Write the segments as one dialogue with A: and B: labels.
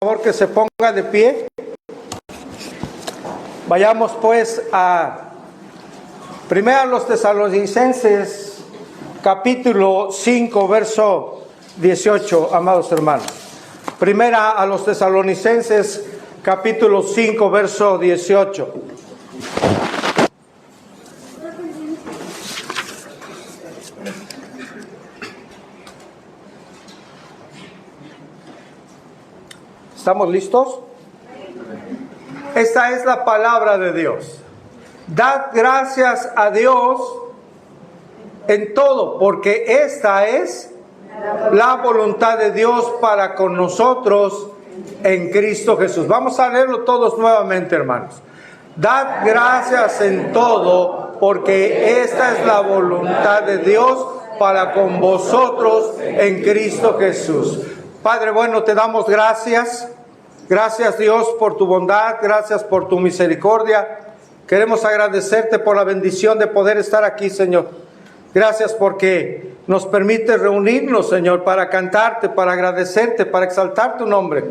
A: Por favor, que se ponga de pie. Vayamos pues a Primera a los Tesalonicenses, capítulo 5, verso 18, amados hermanos. Primera a los Tesalonicenses, capítulo 5, verso 18. ¿Estamos listos? Esta es la palabra de Dios. Dad gracias a Dios en todo, porque esta es la voluntad de Dios para con nosotros en Cristo Jesús. Vamos a leerlo todos nuevamente, hermanos. Dad gracias en todo, porque esta es la voluntad de Dios para con vosotros en Cristo Jesús. Padre bueno, te damos gracias. Gracias, Dios, por tu bondad. Gracias por tu misericordia. Queremos agradecerte por la bendición de poder estar aquí, Señor. Gracias porque nos permites reunirnos, Señor, para cantarte, para agradecerte, para exaltar tu nombre.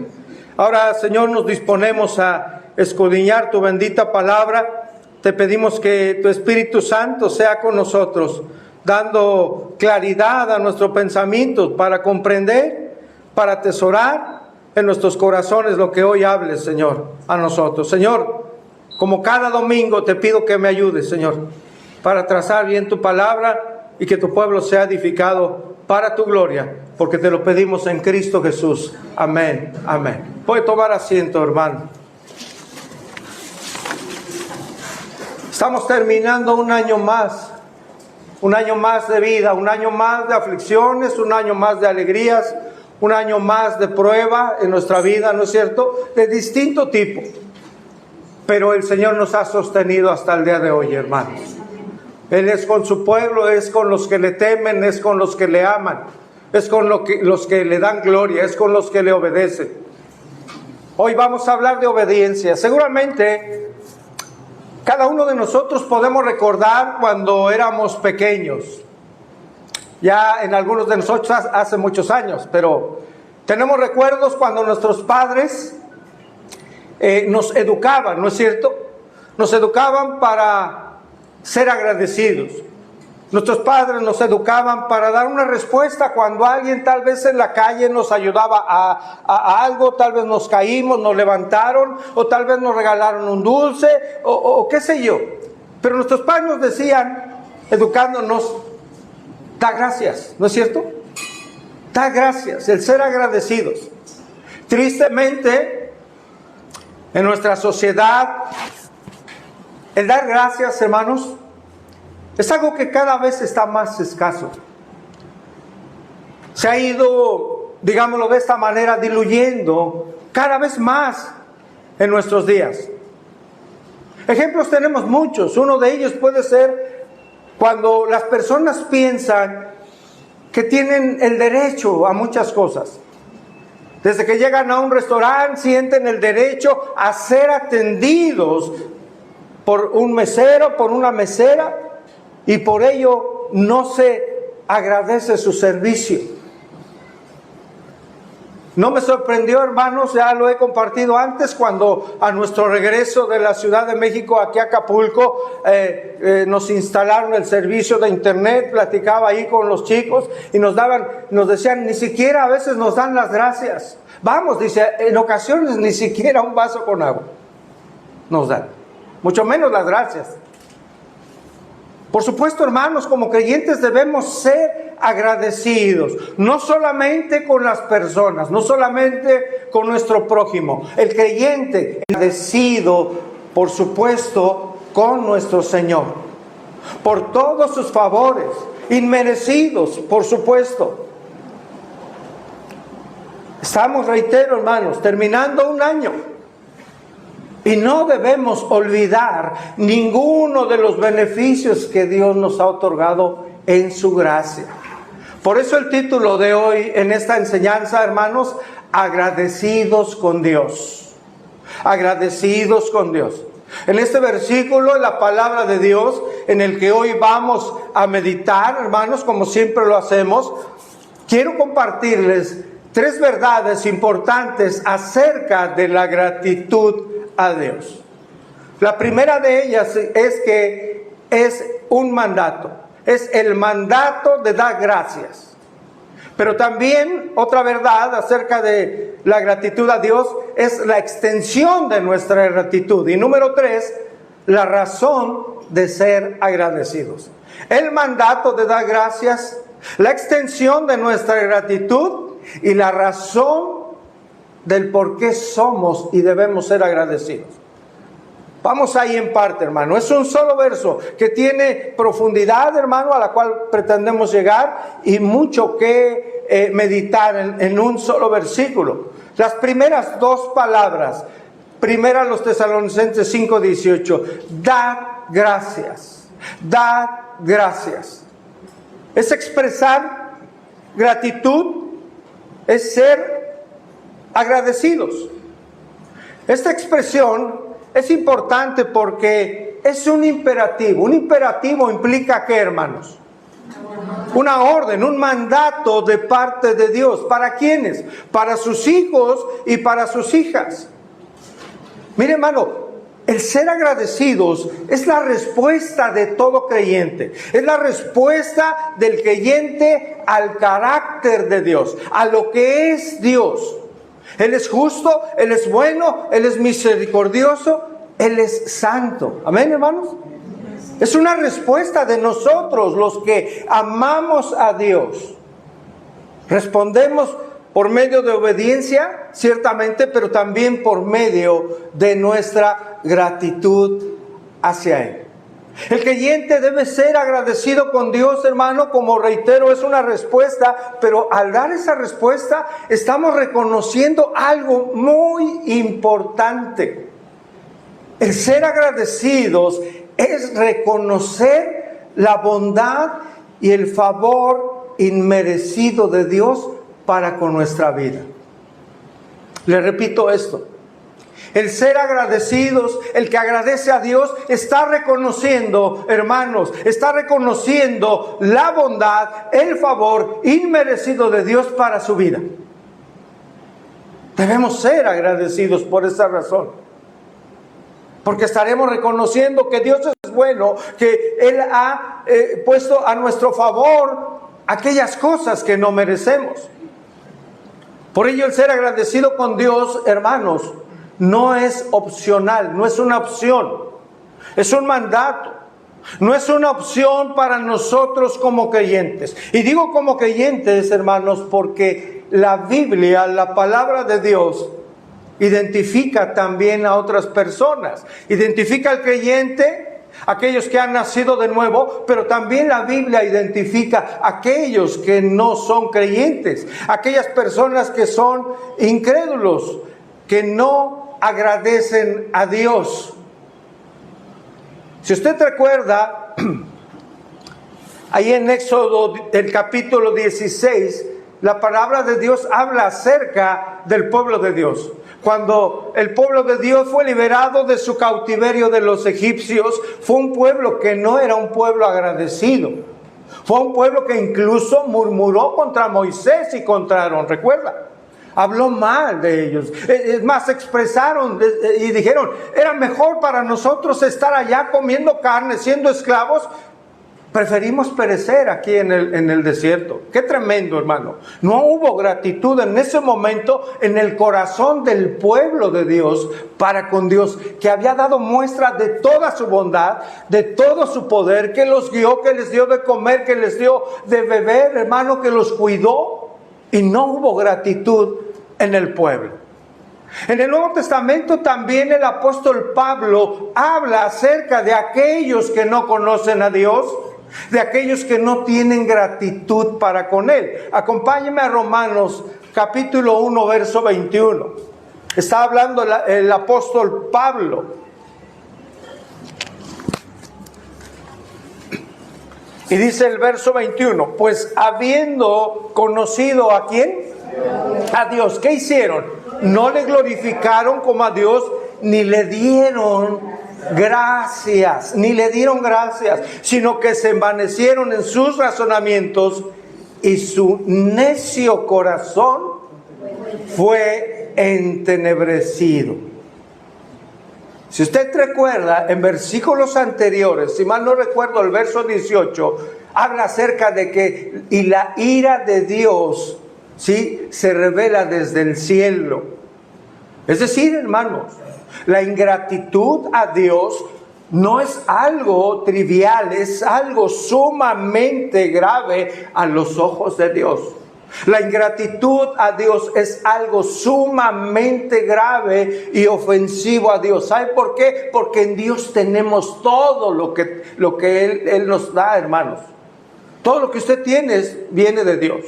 A: Ahora, Señor, nos disponemos a escudriñar tu bendita palabra. Te pedimos que tu Espíritu Santo sea con nosotros, dando claridad a nuestros pensamientos para comprender, para atesorar en nuestros corazones lo que hoy hables, Señor, a nosotros. Señor, como cada domingo te pido que me ayudes, Señor, para trazar bien tu palabra y que tu pueblo sea edificado para tu gloria, porque te lo pedimos en Cristo Jesús. Amén, amén. Puede tomar asiento, hermano. Estamos terminando un año más de vida, un año más de aflicciones, un año más de alegrías, un año más de prueba en nuestra vida, ¿no es cierto? De distinto tipo. Pero el Señor nos ha sostenido hasta el día de hoy, hermanos. Él es con su pueblo, es con los que le temen, es con los que le aman, es con los que le dan gloria, es con los que le obedecen. Hoy vamos a hablar de obediencia. Seguramente cada uno de nosotros podemos recordar cuando éramos pequeños. Ya en algunos de nosotros hace muchos años, pero tenemos recuerdos cuando nuestros padres nos educaban, ¿no es cierto? Nos educaban para ser agradecidos. Nuestros padres nos educaban para dar una respuesta cuando alguien tal vez en la calle nos ayudaba a algo, tal vez nos caímos, nos levantaron, o tal vez nos regalaron un dulce, o qué sé yo. Pero nuestros padres nos decían, educándonos, da gracias, ¿no es cierto? Da gracias, el ser agradecidos. Tristemente, en nuestra sociedad, el dar gracias, hermanos, es algo que cada vez está más escaso. Se ha ido, digámoslo de esta manera, diluyendo cada vez más en nuestros días. Ejemplos tenemos muchos. Uno de ellos puede ser cuando las personas piensan que tienen el derecho a muchas cosas. Desde que llegan a un restaurante, sienten el derecho a ser atendidos por un mesero, por una mesera, y por ello no se agradece su servicio. No me sorprendió, hermanos, ya lo he compartido antes, cuando a nuestro regreso de la Ciudad de México aquí a Acapulco nos instalaron el servicio de internet. Platicaba ahí con los chicos y nos decían, ni siquiera a veces nos dan las gracias. Vamos, dice, en ocasiones ni siquiera un vaso con agua nos dan, mucho menos las gracias. Por supuesto, hermanos, como creyentes debemos ser agradecidos, no solamente con las personas, no solamente con nuestro prójimo. El creyente agradecido, por supuesto, con nuestro Señor, por todos sus favores, inmerecidos, por supuesto. Estamos, reitero, hermanos, terminando un año. Y no debemos olvidar ninguno de los beneficios que Dios nos ha otorgado en su gracia. Por eso el título de hoy en esta enseñanza, hermanos, agradecidos con Dios. Agradecidos con Dios. En este versículo, la palabra de Dios, en el que hoy vamos a meditar, hermanos, como siempre lo hacemos, quiero compartirles tres verdades importantes acerca de la gratitud a Dios. La primera de ellas es que es un mandato. Es el mandato de dar gracias. Pero también otra verdad acerca de la gratitud a Dios es la extensión de nuestra gratitud. Y número 3, la razón de ser agradecidos. El mandato de dar gracias, la extensión de nuestra gratitud y la razón del por qué somos y debemos ser agradecidos. Vamos ahí en parte, hermano. Es un solo verso que tiene profundidad, hermano, a la cual pretendemos llegar y mucho que meditar en un solo versículo. Las primeras dos palabras, primera los Tesalonicenses 5:18, dad gracias, dad gracias. Es expresar gratitud, es ser agradecidos. Esta expresión es importante porque es un imperativo. Un imperativo implica ¿qué, hermanos? Una orden, un mandato de parte de Dios. ¿Para quiénes? Para sus hijos y para sus hijas. Mire, hermano, el ser agradecidos es la respuesta de todo creyente. Es la respuesta del creyente al carácter de Dios, a lo que es Dios. Él es justo, Él es bueno, Él es misericordioso, Él es santo. Amén, hermanos. Es una respuesta de nosotros, los que amamos a Dios. Respondemos por medio de obediencia, ciertamente, pero también por medio de nuestra gratitud hacia Él. El creyente debe ser agradecido con Dios, hermano, como reitero, es una respuesta, pero al dar esa respuesta estamos reconociendo algo muy importante. El ser agradecidos es reconocer la bondad y el favor inmerecido de Dios para con nuestra vida. Le repito esto. El ser agradecidos, el que agradece a Dios, está reconociendo, hermanos, está reconociendo la bondad, el favor inmerecido de Dios para su vida. Debemos ser agradecidos por esa razón. Porque estaremos reconociendo que Dios es bueno, que Él ha puesto a nuestro favor aquellas cosas que no merecemos. Por ello el ser agradecido con Dios, hermanos, no es opcional, no es una opción, es un mandato. No es una opción para nosotros como creyentes. Y digo como creyentes, hermanos, porque la Biblia, la palabra de Dios, identifica también a otras personas. Identifica al creyente, aquellos que han nacido de nuevo, pero también la Biblia identifica a aquellos que no son creyentes, aquellas personas que son incrédulos, que no agradecen a Dios. Si usted recuerda, ahí en Éxodo, el capítulo 16, la palabra de Dios habla acerca del pueblo de Dios. Cuando el pueblo de Dios fue liberado de su cautiverio de los egipcios, fue un pueblo que no era un pueblo agradecido. Fue un pueblo que incluso murmuró contra Moisés y contra Aarón, ¿recuerda? Habló mal de ellos. Es más, expresaron y dijeron, era mejor para nosotros estar allá comiendo carne, siendo esclavos. Preferimos perecer aquí en el desierto. Qué tremendo, hermano. No hubo gratitud en ese momento en el corazón del pueblo de Dios para con Dios, que había dado muestra de toda su bondad, de todo su poder, que los guió, que les dio de comer, que les dio de beber, hermano, que los cuidó. Y no hubo gratitud en el pueblo. En el Nuevo Testamento también el apóstol Pablo habla acerca de aquellos que no conocen a Dios, de aquellos que no tienen gratitud para con Él. Acompáñeme a Romanos capítulo 1, verso 21. Está hablando el apóstol Pablo. Y dice el verso 21, pues habiendo conocido ¿a quién? A Dios. ¿Qué hicieron? No le glorificaron como a Dios, ni le dieron gracias, sino que se envanecieron en sus razonamientos y su necio corazón fue entenebrecido. Si usted recuerda, en versículos anteriores, si mal no recuerdo, el verso 18, habla acerca de que y la ira de Dios, ¿sí?, se revela desde el cielo. Es decir, hermanos, la ingratitud a Dios no es algo trivial, es algo sumamente grave a los ojos de Dios. La ingratitud a Dios es algo sumamente grave y ofensivo a Dios. ¿Sabe por qué? Porque en Dios tenemos todo lo que Él nos da, hermanos. Todo lo que usted tiene viene de Dios.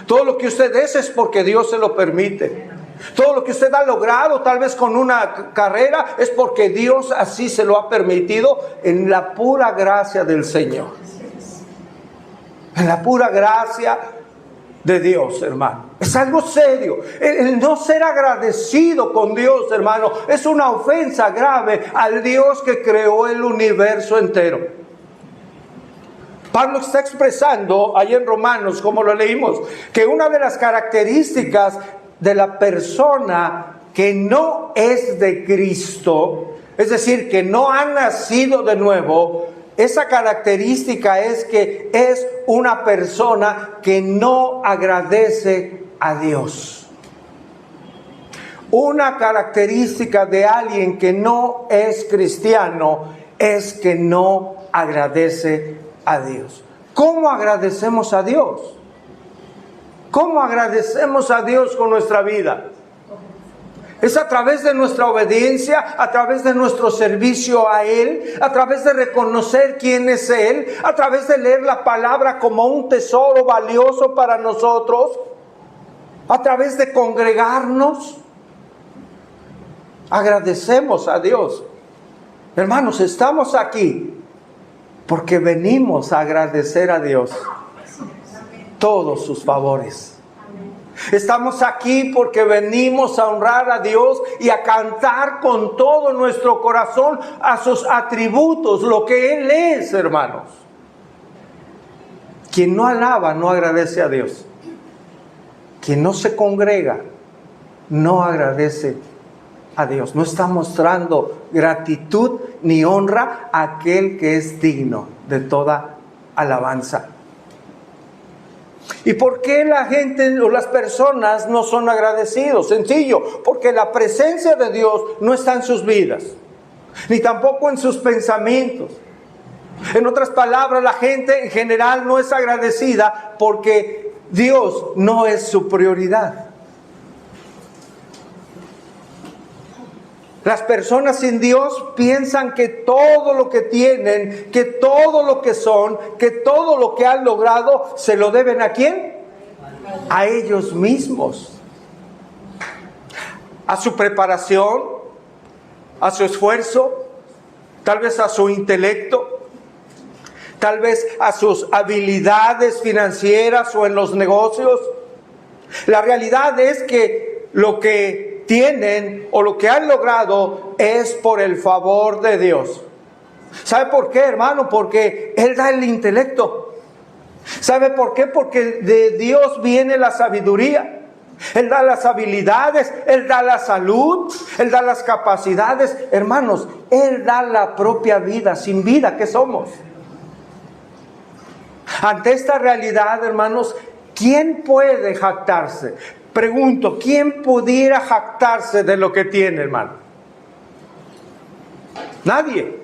A: Todo lo que usted es porque Dios se lo permite. Todo lo que usted ha logrado, tal vez con una carrera, es porque Dios así se lo ha permitido en la pura gracia del Señor. En la pura gracia de Dios, hermano. Es algo serio. El no ser agradecido con Dios, hermano, es una ofensa grave al Dios que creó el universo entero. Pablo está expresando ahí en Romanos, como lo leímos, que una de las características de la persona que no es de Cristo, es decir, que no ha nacido de nuevo, esa característica es que es una persona que no agradece a Dios. Una característica de alguien que no es cristiano es que no agradece a Dios. ¿Cómo agradecemos a Dios? ¿Cómo agradecemos a Dios con nuestra vida? Es a través de nuestra obediencia, a través de nuestro servicio a Él, a través de reconocer quién es Él, a través de leer la palabra como un tesoro valioso para nosotros, a través de congregarnos. Agradecemos a Dios. Hermanos, estamos aquí porque venimos a agradecer a Dios todos sus favores. Estamos aquí porque venimos a honrar a Dios y a cantar con todo nuestro corazón a sus atributos, lo que Él es, hermanos. Quien no alaba no agradece a Dios. Quien no se congrega no agradece a Dios. No está mostrando gratitud ni honra a aquel que es digno de toda alabanza. ¿Y por qué la gente o las personas no son agradecidos? Sencillo, porque la presencia de Dios no está en sus vidas, ni tampoco en sus pensamientos. En otras palabras, la gente en general no es agradecida porque Dios no es su prioridad. Las personas sin Dios piensan que todo lo que tienen, que todo lo que son, que todo lo que han logrado, ¿se lo deben a quién? A ellos mismos. A su preparación, a su esfuerzo, tal vez a su intelecto, tal vez a sus habilidades financieras o en los negocios. La realidad es que lo que tienen o lo que han logrado es por el favor de Dios. ¿Sabe por qué, hermano? Porque Él da el intelecto. ¿Sabe por qué? Porque de Dios viene la sabiduría. Él da las habilidades, Él da la salud, Él da las capacidades. Hermanos, Él da la propia vida. Sin vida, ¿qué somos? Ante esta realidad, hermanos, ¿quién puede jactarse? Pregunto, ¿quién pudiera jactarse de lo que tiene, hermano? Nadie.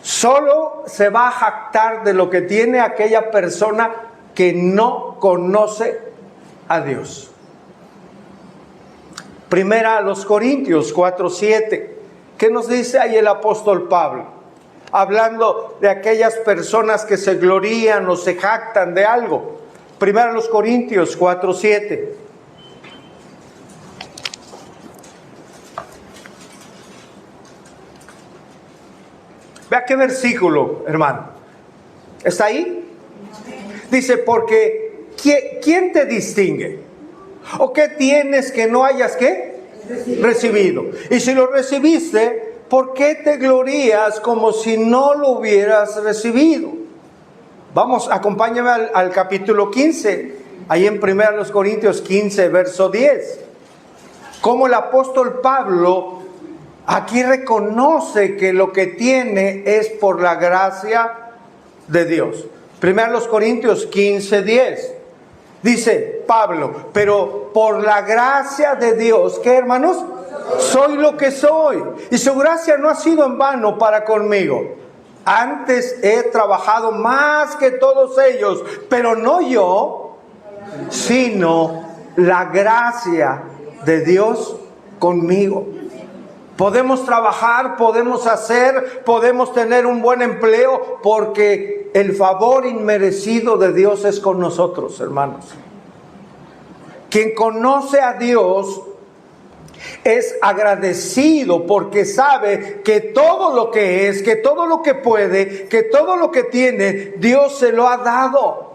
A: Solo se va a jactar de lo que tiene aquella persona que no conoce a Dios. Primera a los Corintios 4:7. ¿Qué nos dice ahí el apóstol Pablo? Hablando de aquellas personas que se glorían o se jactan de algo. Primero a los Corintios 4:7. Vea qué versículo, hermano. ¿Está ahí? Dice, porque ¿quién te distingue? ¿O qué tienes que no hayas ¿qué? Recibido. Y si lo recibiste, ¿por qué te glorías como si no lo hubieras recibido? Vamos, acompáñame al capítulo 15 ahí en 1 Corintios 15, verso 10. Como el apóstol Pablo aquí reconoce que lo que tiene es por la gracia de Dios. 1 Corintios 15, 10. Dice Pablo, pero por la gracia de Dios, ¿qué, hermanos? Soy lo que soy. Y su gracia no ha sido en vano para conmigo. Antes he trabajado más que todos ellos, pero no yo, sino la gracia de Dios conmigo. Podemos trabajar, podemos hacer, podemos tener un buen empleo, porque el favor inmerecido de Dios es con nosotros, hermanos. Quien conoce a Dios es agradecido porque sabe que todo lo que es, que todo lo que puede, que todo lo que tiene, Dios se lo ha dado.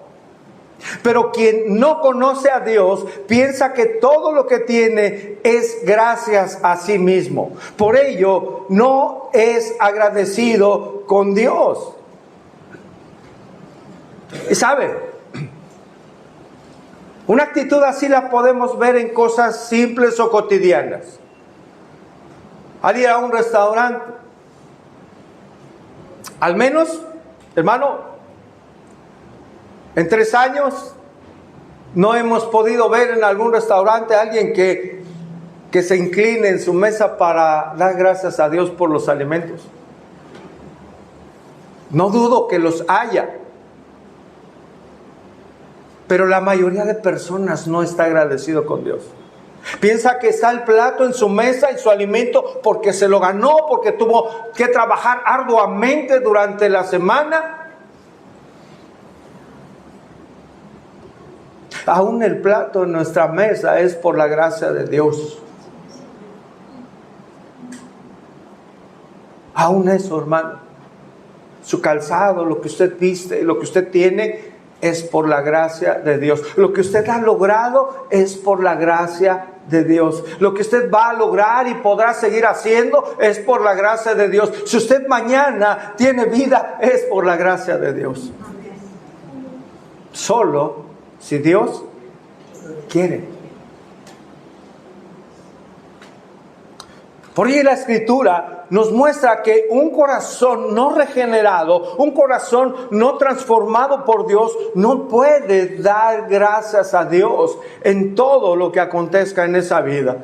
A: Pero quien no conoce a Dios piensa que todo lo que tiene es gracias a sí mismo. Por ello, no es agradecido con Dios. Y sabe, una actitud así la podemos ver en cosas simples o cotidianas. Al ir a un restaurante, al menos, hermano, en 3 años no hemos podido ver en algún restaurante a alguien que se incline en su mesa para dar gracias a Dios por los alimentos. No dudo que los haya, pero la mayoría de personas no está agradecido con Dios. Piensa que está el plato en su mesa y su alimento porque se lo ganó, porque tuvo que trabajar arduamente durante la semana. Aún el plato en nuestra mesa es por la gracia de Dios. Aún eso, hermano. Su calzado, lo que usted viste, lo que usted tiene, es por la gracia de Dios. Lo que usted ha logrado es por la gracia de Dios. Lo que usted va a lograr y podrá seguir haciendo es por la gracia de Dios. Si usted mañana tiene vida, es por la gracia de Dios. Solo si Dios quiere. Por ahí la Escritura nos muestra que un corazón no regenerado, un corazón no transformado por Dios, no puede dar gracias a Dios en todo lo que acontezca en esa vida.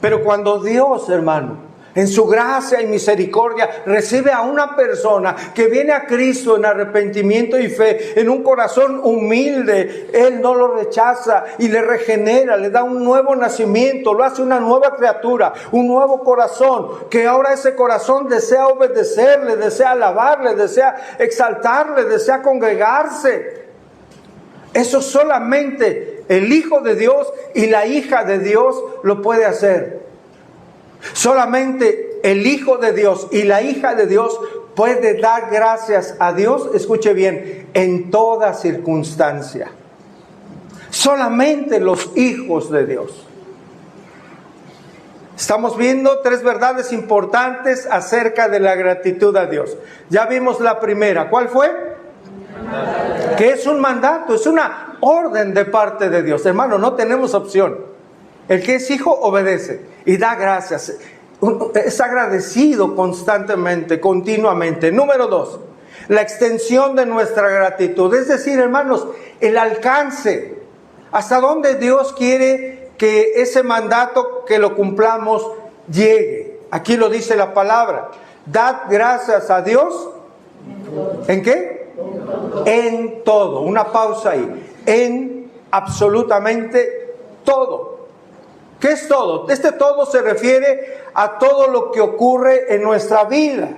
A: Pero cuando Dios, hermano, en su gracia y misericordia, recibe a una persona que viene a Cristo en arrepentimiento y fe, en un corazón humilde, Él no lo rechaza y le regenera, le da un nuevo nacimiento, lo hace una nueva criatura, un nuevo corazón, que ahora ese corazón desea obedecerle, desea alabarle, desea exaltarle, desea congregarse. Eso solamente el Hijo de Dios y la hija de Dios lo puede hacer. Solamente el Hijo de Dios y la hija de Dios puede dar gracias a Dios, escuche bien, en toda circunstancia. Solamente los hijos de Dios. Estamos viendo 3 verdades importantes acerca de la gratitud a Dios. Ya vimos la primera. ¿Cuál fue? Que es un mandato, es una orden de parte de Dios. Hermano, no tenemos opción. El que es hijo obedece y da gracias. Es agradecido constantemente, continuamente. Número 2, la extensión de nuestra gratitud. Es decir, hermanos, el alcance. Hasta dónde Dios quiere que ese mandato, que lo cumplamos, llegue. Aquí lo dice la palabra. Dad gracias a Dios. ¿En qué? En todo. Una pausa ahí. En absolutamente todo. ¿Qué es todo? Este todo se refiere a todo lo que ocurre en nuestra vida.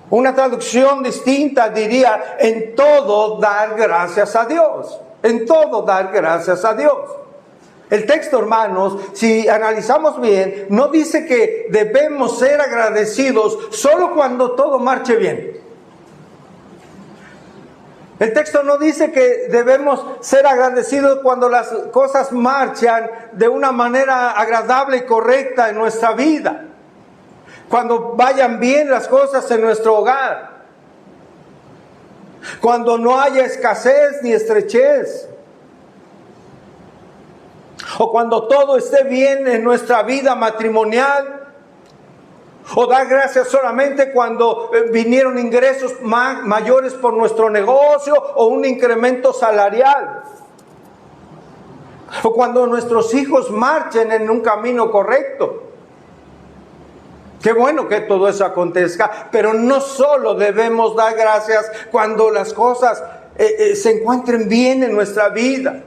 A: Una traducción distinta diría: en todo dar gracias a Dios. En todo dar gracias a Dios. El texto, hermanos, si analizamos bien, no dice que debemos ser agradecidos solo cuando todo marche bien. El texto no dice que debemos ser agradecidos cuando las cosas marchan de una manera agradable y correcta en nuestra vida. Cuando vayan bien las cosas en nuestro hogar. Cuando no haya escasez ni estrechez. O cuando todo esté bien en nuestra vida matrimonial. O dar gracias solamente cuando vinieron ingresos mayores por nuestro negocio o un incremento salarial. O cuando nuestros hijos marchen en un camino correcto. Qué bueno que todo eso acontezca, pero no solo debemos dar gracias cuando las cosas se encuentren bien en nuestra vida.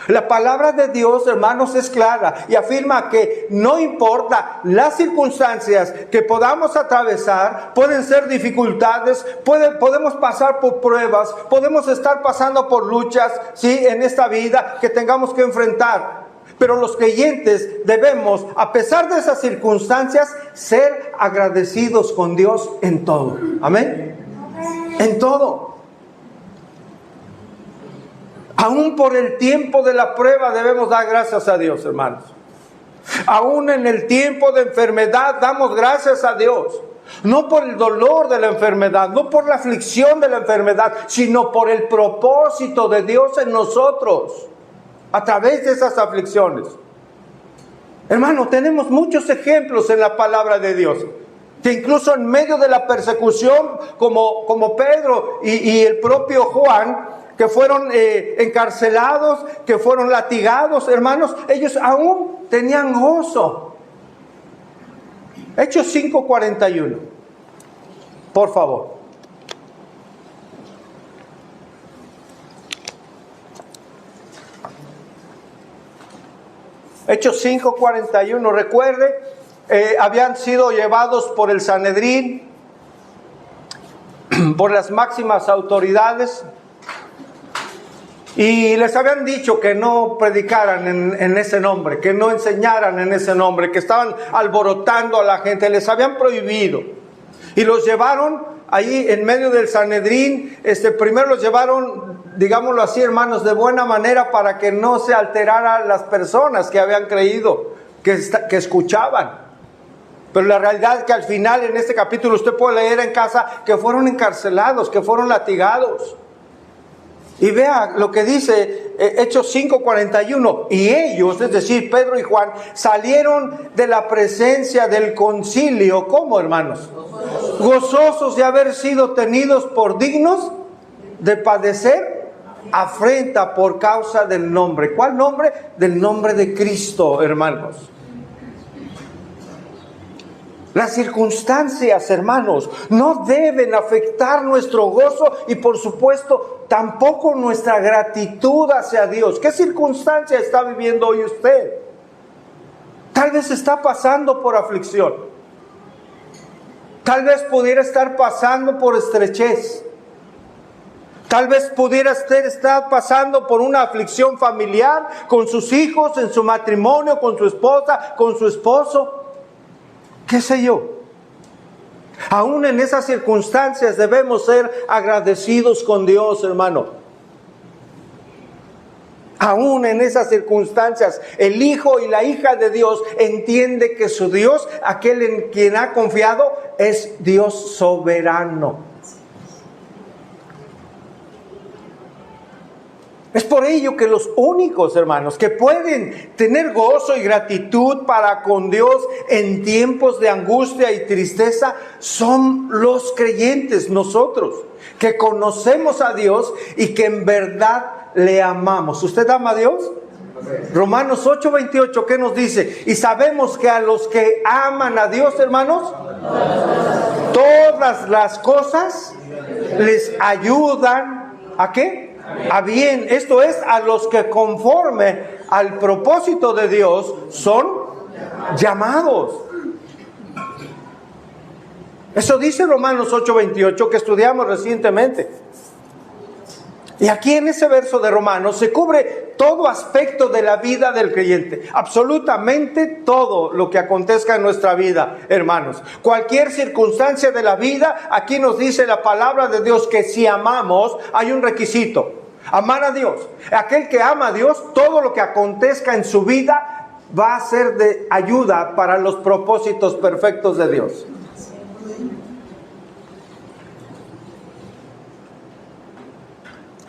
A: La palabra de Dios, hermanos, es clara y afirma que no importa las circunstancias que podamos atravesar, pueden ser dificultades, podemos pasar por pruebas, podemos estar pasando por luchas, ¿sí?, en esta vida que tengamos que enfrentar. Pero los creyentes debemos, a pesar de esas circunstancias, ser agradecidos con Dios en todo. Amén. En todo. Aún por el tiempo de la prueba debemos dar gracias a Dios, hermanos. Aún en el tiempo de enfermedad damos gracias a Dios. No por el dolor de la enfermedad, no por la aflicción de la enfermedad, sino por el propósito de Dios en nosotros, a través de esas aflicciones. Hermano, tenemos muchos ejemplos en la palabra de Dios, que incluso en medio de la persecución, como Pedro y el propio Juan, que fueron encarcelados, que fueron latigados, hermanos, ellos aún tenían gozo. Hechos 5:41, por favor. Hechos 5:41, recuerde, habían sido llevados por el Sanedrín, por las máximas autoridades, y les habían dicho que no predicaran en ese nombre, que no enseñaran en ese nombre, que estaban alborotando a la gente, les habían prohibido. Y los llevaron ahí en medio del Sanedrín. Primero los llevaron, digámoslo así, hermanos, de buena manera, para que no se alteraran las personas que habían creído, que escuchaban. Pero la realidad es que al final, en este capítulo, usted puede leer en casa que fueron encarcelados, que fueron latigados. Y vea lo que dice Hechos 5:41. Y ellos, es decir, Pedro y Juan, salieron de la presencia del concilio. ¿Cómo, hermanos? Gozosos de haber sido tenidos por dignos de padecer afrenta por causa del nombre. ¿Cuál nombre? Del nombre de Cristo, hermanos. Las circunstancias, hermanos, no deben afectar nuestro gozo y, por supuesto, tampoco nuestra gratitud hacia Dios. ¿Qué circunstancia está viviendo hoy usted? Tal vez está pasando por aflicción. Tal vez pudiera estar pasando por estrechez. Tal vez pudiera estar pasando por una aflicción familiar con sus hijos, en su matrimonio, con su esposa, con su esposo. ¿Qué sé yo? Aún en esas circunstancias debemos ser agradecidos con Dios, hermano. Aún en esas circunstancias, el hijo y la hija de Dios entiende que su Dios, aquel en quien ha confiado, es Dios soberano. Es por ello que los únicos, hermanos, que pueden tener gozo y gratitud para con Dios en tiempos de angustia y tristeza son los creyentes, nosotros, que conocemos a Dios y que en verdad le amamos. ¿Usted ama a Dios? Romanos 8:28, ¿qué nos dice? Y sabemos que a los que aman a Dios, hermanos, todas las cosas les ayudan, ¿a qué? A bien, esto es, a los que conforme al propósito de Dios son llamados. Eso dice Romanos 8:28, que estudiamos recientemente. Y aquí en ese verso de Romanos se cubre todo aspecto de la vida del creyente. Absolutamente todo lo que acontezca en nuestra vida, hermanos. Cualquier circunstancia de la vida, aquí nos dice la palabra de Dios que si amamos, hay un requisito. Amar a Dios. Aquel que ama a Dios, todo lo que acontezca en su vida va a ser de ayuda para los propósitos perfectos de Dios.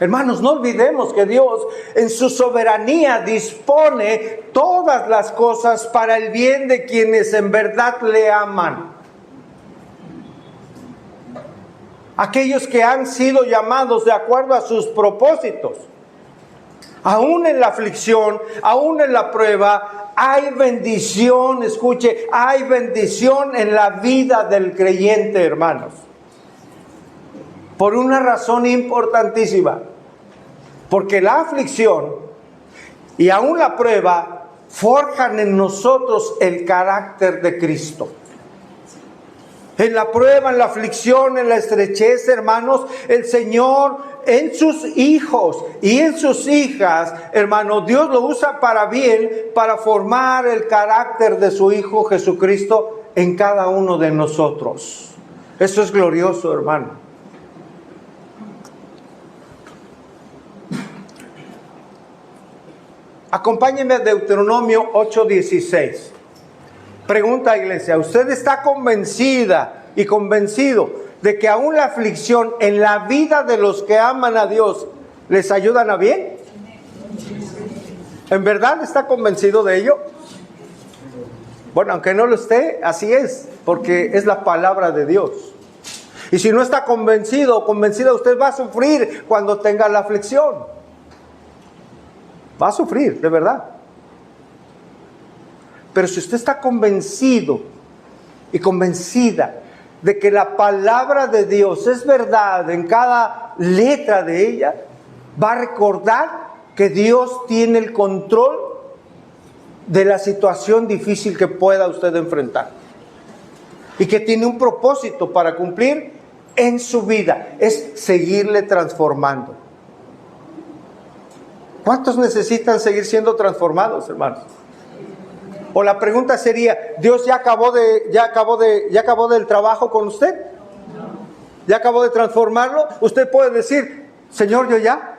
A: Hermanos, no olvidemos que Dios en su soberanía dispone todas las cosas para el bien de quienes en verdad le aman. Aquellos que han sido llamados de acuerdo a sus propósitos. Aún en la aflicción, aún en la prueba, hay bendición, escuche, hay bendición en la vida del creyente, hermanos. Por una razón importantísima. Porque la aflicción y aún la prueba forjan en nosotros el carácter de Cristo. En la prueba, en la aflicción, en la estrechez, hermanos, el Señor en sus hijos y en sus hijas, hermanos, Dios lo usa para bien, para formar el carácter de su Hijo Jesucristo en cada uno de nosotros. Eso es glorioso, hermano. Acompáñenme a Deuteronomio 8:16. Pregunta, iglesia, ¿usted está convencida y convencido de que aún la aflicción en la vida de los que aman a Dios les ayudan a bien? ¿En verdad está convencido de ello? Bueno, aunque no lo esté, así es, porque es la palabra de Dios. Y si no está convencido o convencida, usted va a sufrir cuando tenga la aflicción. Va a sufrir, de verdad. Pero si usted está convencido y convencida de que la palabra de Dios es verdad en cada letra de ella, va a recordar que Dios tiene el control de la situación difícil que pueda usted enfrentar. Y que tiene un propósito para cumplir en su vida. Es seguirle transformando. ¿Cuántos necesitan seguir siendo transformados, hermanos? O la pregunta sería, ¿Dios ya acabó del trabajo con usted? ¿Ya acabó de transformarlo? Usted puede decir, Señor, yo ya.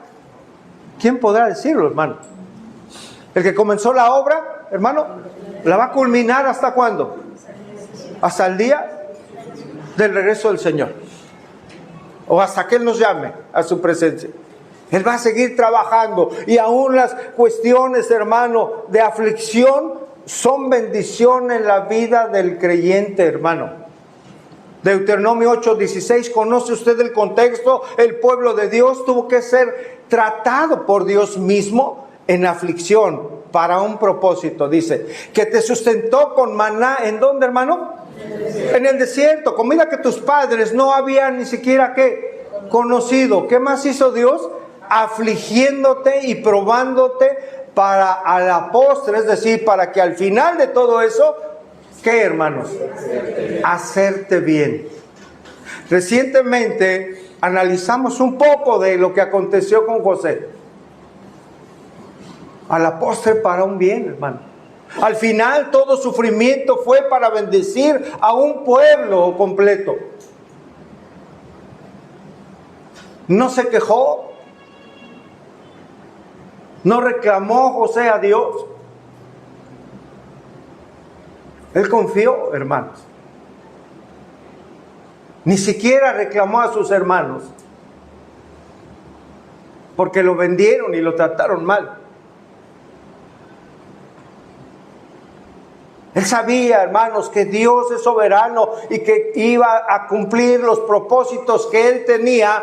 A: ¿Quién podrá decirlo, hermano? El que comenzó la obra, hermano, la va a culminar ¿hasta cuándo? Hasta el día del regreso del Señor. O hasta que Él nos llame a su presencia. Él va a seguir trabajando. Y aún las cuestiones, hermano, de aflicción son bendición en la vida del creyente, hermano. Deuteronomio 8:16, ¿conoce usted el contexto? El pueblo de Dios tuvo que ser tratado por Dios mismo en aflicción para un propósito. Dice, que te sustentó con maná, ¿en dónde, hermano? En el desierto, comida que tus padres no habían ni siquiera ¿qué? Conocido. ¿Qué más hizo Dios? Afligiéndote y probándote para a la postre, es decir, para que al final de todo eso, ¿qué, hermanos? Hacerte bien. Recientemente analizamos un poco de lo que aconteció con José. A la postre para un bien, hermano. Al final todo sufrimiento fue para bendecir a un pueblo completo. No se quejó. No reclamó José a Dios. Él confió, hermanos. Ni siquiera reclamó a sus hermanos. Porque lo vendieron y lo trataron mal. Él sabía, hermanos, que Dios es soberano y que iba a cumplir los propósitos que Él tenía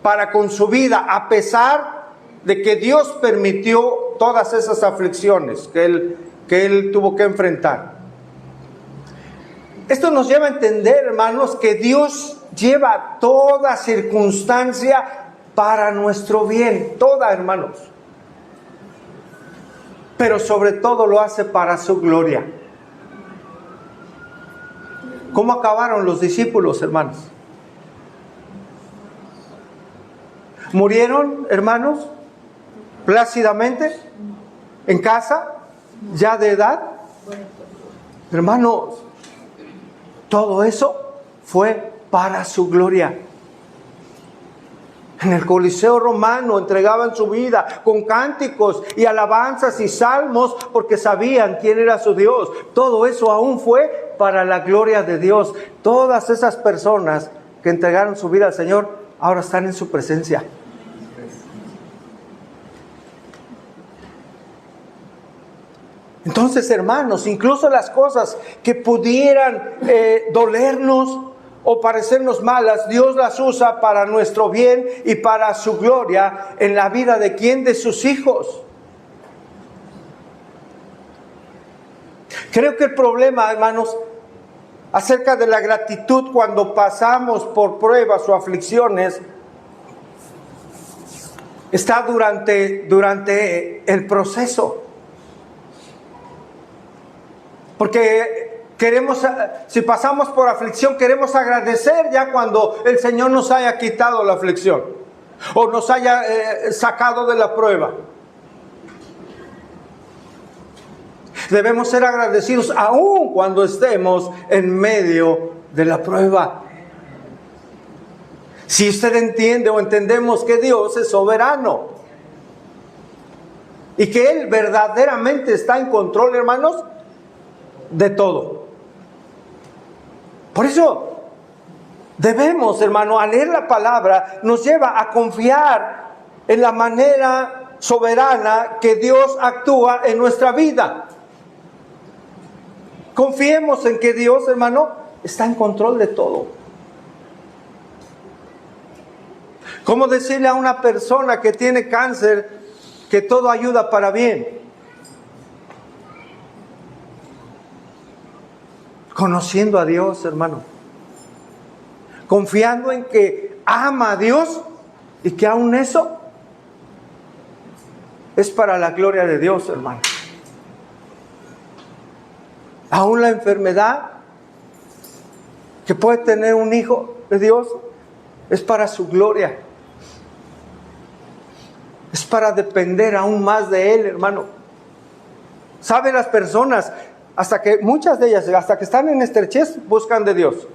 A: para con su vida, a pesar de que Dios permitió todas esas aflicciones que él tuvo que enfrentar. Esto nos lleva a entender, hermanos, que Dios lleva toda circunstancia para nuestro bien, toda, hermanos. Pero sobre todo lo hace para su gloria. ¿Cómo acabaron los discípulos, hermanos? ¿Murieron, hermanos? Plácidamente, en casa, ya de edad. Hermanos, todo eso fue para su gloria. En el Coliseo romano entregaban su vida con cánticos y alabanzas y salmos porque sabían quién era su Dios. Todo eso aún fue para la gloria de Dios. Todas esas personas que entregaron su vida al Señor ahora están en su presencia. Entonces, hermanos, incluso las cosas que pudieran dolernos o parecernos malas, Dios las usa para nuestro bien y para su gloria en la vida de ¿quién? De sus hijos. Creo que el problema, hermanos, acerca de la gratitud cuando pasamos por pruebas o aflicciones, está durante el proceso. Porque queremos, si pasamos por aflicción, queremos agradecer ya cuando el Señor nos haya quitado la aflicción o nos haya sacado de la prueba. Debemos ser agradecidos aún cuando estemos en medio de la prueba. Si usted entiende o entendemos que Dios es soberano y que Él verdaderamente está en control, hermanos, de todo. Por eso debemos, hermano, al leer la palabra, nos lleva a confiar en la manera soberana que Dios actúa en nuestra vida. Confiemos en que Dios, hermano, está en control de todo. ¿Cómo decirle a una persona que tiene cáncer que todo ayuda para bien? Conociendo a Dios, hermano. Confiando en que ama a Dios y que aún eso es para la gloria de Dios, hermano. Aún la enfermedad que puede tener un hijo de Dios es para su gloria. Es para depender aún más de Él, hermano. ¿Sabe? Las personas, muchas de ellas, hasta que están en estrechez, buscan de Dios.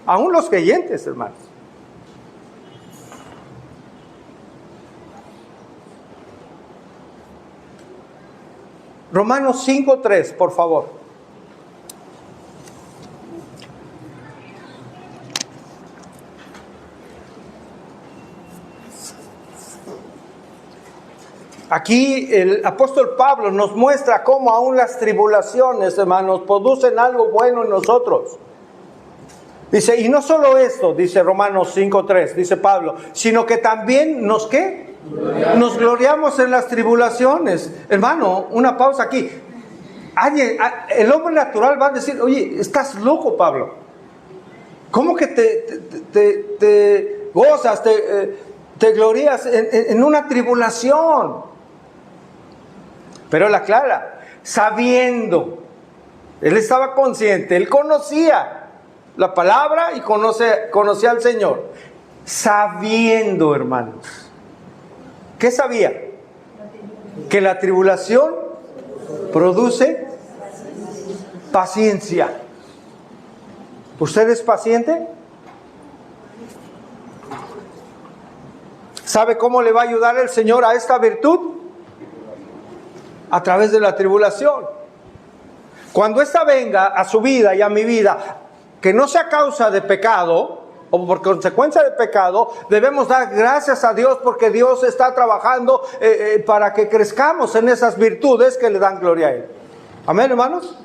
A: Aún los creyentes, hermanos. Romanos 5:3, por favor. Aquí el apóstol Pablo nos muestra cómo aún las tribulaciones, hermanos, producen algo bueno en nosotros. Dice, y no solo esto, dice Romanos 5:3, dice Pablo, sino que también nos, ¿qué? Nos gloriamos en las tribulaciones. Hermano, una pausa aquí. El hombre natural va a decir, oye, estás loco, Pablo. ¿Cómo que te gozas, te glorías en una tribulación? Pero él aclara, sabiendo, él estaba consciente, él conocía la palabra y conocía al Señor. Sabiendo, hermanos. ¿Qué sabía? Que la tribulación produce paciencia. ¿Usted es paciente? ¿Sabe cómo le va a ayudar el Señor a esta virtud? A través de la tribulación. Cuando esta venga a su vida y a mi vida, que no sea causa de pecado o por consecuencia de pecado, debemos dar gracias a Dios porque Dios está trabajando para que crezcamos en esas virtudes que le dan gloria a Él. Amén, hermanos.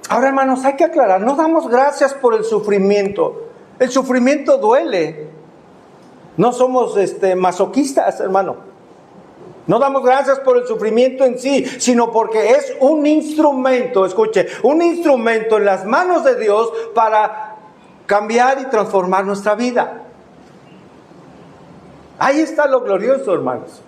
A: Ahora, hermanos, hay que aclarar, no damos gracias por el sufrimiento. El sufrimiento duele. No somos masoquistas, hermano. No damos gracias por el sufrimiento en sí, sino porque es un instrumento, escuche, un instrumento en las manos de Dios para cambiar y transformar nuestra vida. Ahí está lo glorioso, hermanos.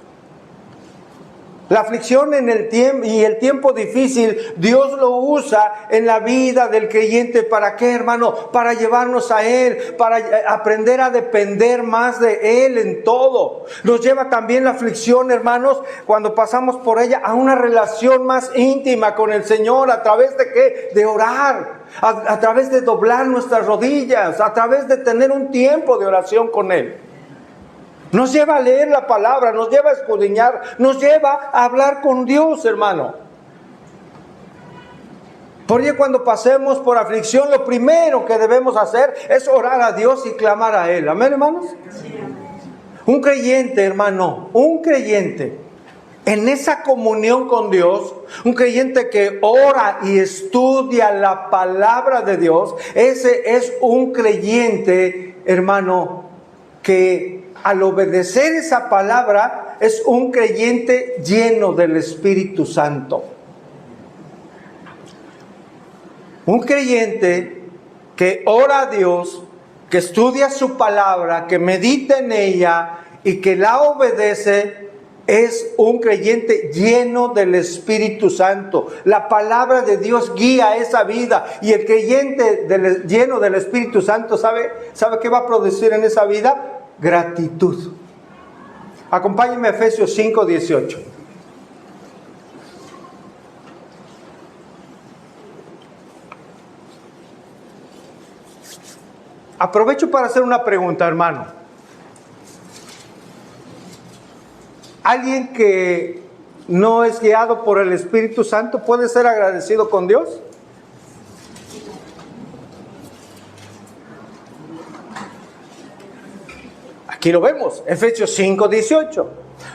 A: La aflicción en el tiempo y el tiempo difícil, Dios lo usa en la vida del creyente. ¿Para qué, hermano? Para llevarnos a Él, para aprender a depender más de Él en todo. Nos lleva también la aflicción, hermanos, cuando pasamos por ella, a una relación más íntima con el Señor. ¿A través de qué? De orar, a través de doblar nuestras rodillas, a través de tener un tiempo de oración con Él. Nos lleva a leer la palabra, nos lleva a escudriñar, nos lleva a hablar con Dios, hermano. Porque cuando pasemos por aflicción, lo primero que debemos hacer es orar a Dios y clamar a Él. ¿Amén, hermanos? Un creyente, hermano, un creyente en esa comunión con Dios, un creyente que ora y estudia la palabra de Dios, ese es un creyente, hermano, que al obedecer esa palabra es un creyente lleno del Espíritu Santo. Un creyente que ora a Dios, que estudia su palabra, que medita en ella y que la obedece, es un creyente lleno del Espíritu Santo. La palabra de Dios guía esa vida. Y el creyente lleno del Espíritu Santo, ¿sabe qué va a producir en esa vida? Gratitud. Acompáñenme a Efesios 5:18. Aprovecho para hacer una pregunta, hermano. ¿Alguien que no es guiado por el Espíritu Santo puede ser agradecido con Dios? Aquí lo vemos, Efesios 5:18.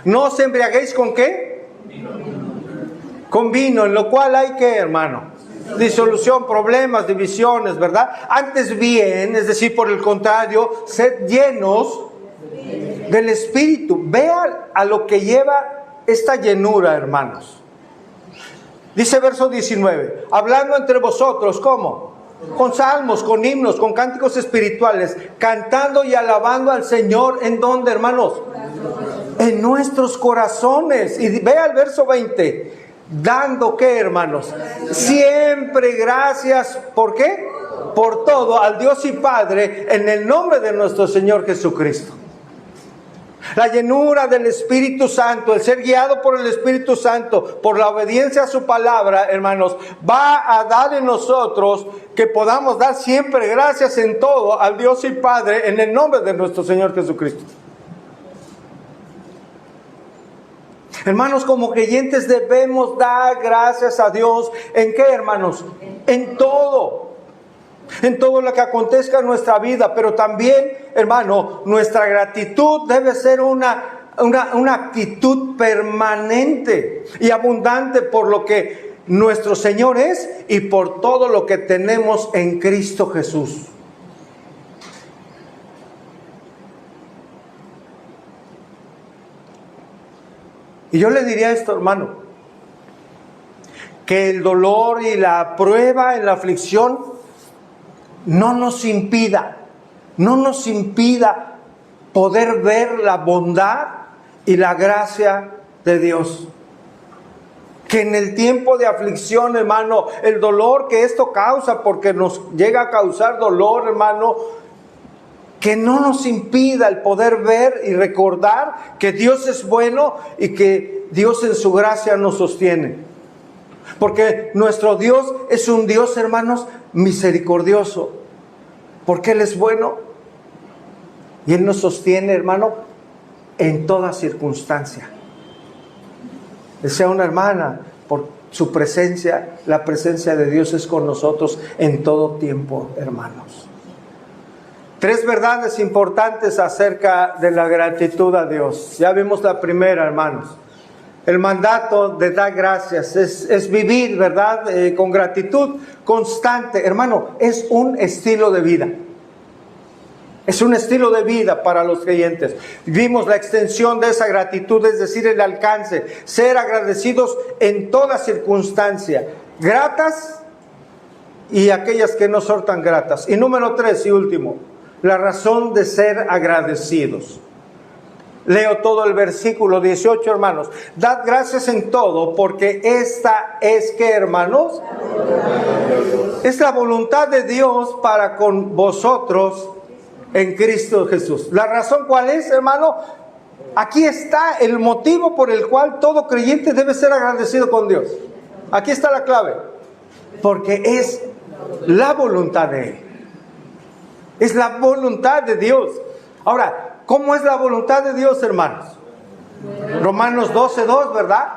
A: No os embriaguéis ¿con qué? Con vino, en lo cual hay ¿qué, hermano? Disolución, problemas, divisiones, ¿verdad? Antes bien, es decir, por el contrario, sed llenos del Espíritu. Vean a lo que lleva esta llenura, hermanos. Dice verso 19, hablando entre vosotros, ¿cómo? Con salmos, con himnos, con cánticos espirituales, cantando y alabando al Señor, ¿en dónde, hermanos? En nuestros corazones. Y vea el verso 20, dando ¿qué, hermanos? Siempre gracias, ¿por qué? Por todo, al Dios y Padre, en el nombre de nuestro Señor Jesucristo. La llenura del Espíritu Santo, el ser guiado por el Espíritu Santo, por la obediencia a su palabra, hermanos, va a dar en nosotros que podamos dar siempre gracias en todo al Dios y Padre en el nombre de nuestro Señor Jesucristo. Hermanos, como creyentes debemos dar gracias a Dios. ¿En qué, hermanos? En todo. En todo lo que acontezca en nuestra vida, pero también, hermano, nuestra gratitud debe ser una actitud permanente y abundante por lo que nuestro Señor es y por todo lo que tenemos en Cristo Jesús. Y yo le diría esto, hermano, que el dolor y la prueba en la aflicción no nos impida poder ver la bondad y la gracia de Dios. Que en el tiempo de aflicción, hermano, el dolor que esto causa, porque nos llega a causar dolor, hermano, que no nos impida el poder ver y recordar que Dios es bueno y que Dios en su gracia nos sostiene. Porque nuestro Dios es un Dios, hermanos, misericordioso. Porque Él es bueno y Él nos sostiene, hermano, en toda circunstancia. Desea una hermana, por su presencia, la presencia de Dios es con nosotros en todo tiempo, hermanos. 3 verdades importantes acerca de la gratitud a Dios. Ya vimos la primera, hermanos. El mandato de dar gracias es vivir, ¿verdad? Con gratitud constante. Hermano, es un estilo de vida. Es un estilo de vida para los creyentes. Vimos la extensión de esa gratitud, es decir, el alcance. Ser agradecidos en toda circunstancia. Gratas y aquellas que no son tan gratas. Y número 3 y último, la razón de ser agradecidos. Leo todo el versículo 18, hermanos. Dad gracias en todo, porque esta es, ¿qué, hermanos? Es la voluntad de Dios para con vosotros en Cristo Jesús. ¿La razón cuál es, hermano? Aquí está el motivo por el cual todo creyente debe ser agradecido con Dios. Aquí está la clave. Porque es la voluntad de Él. Es la voluntad de Dios. Ahora, ¿cómo es la voluntad de Dios, hermanos? Romanos 12:2, ¿verdad?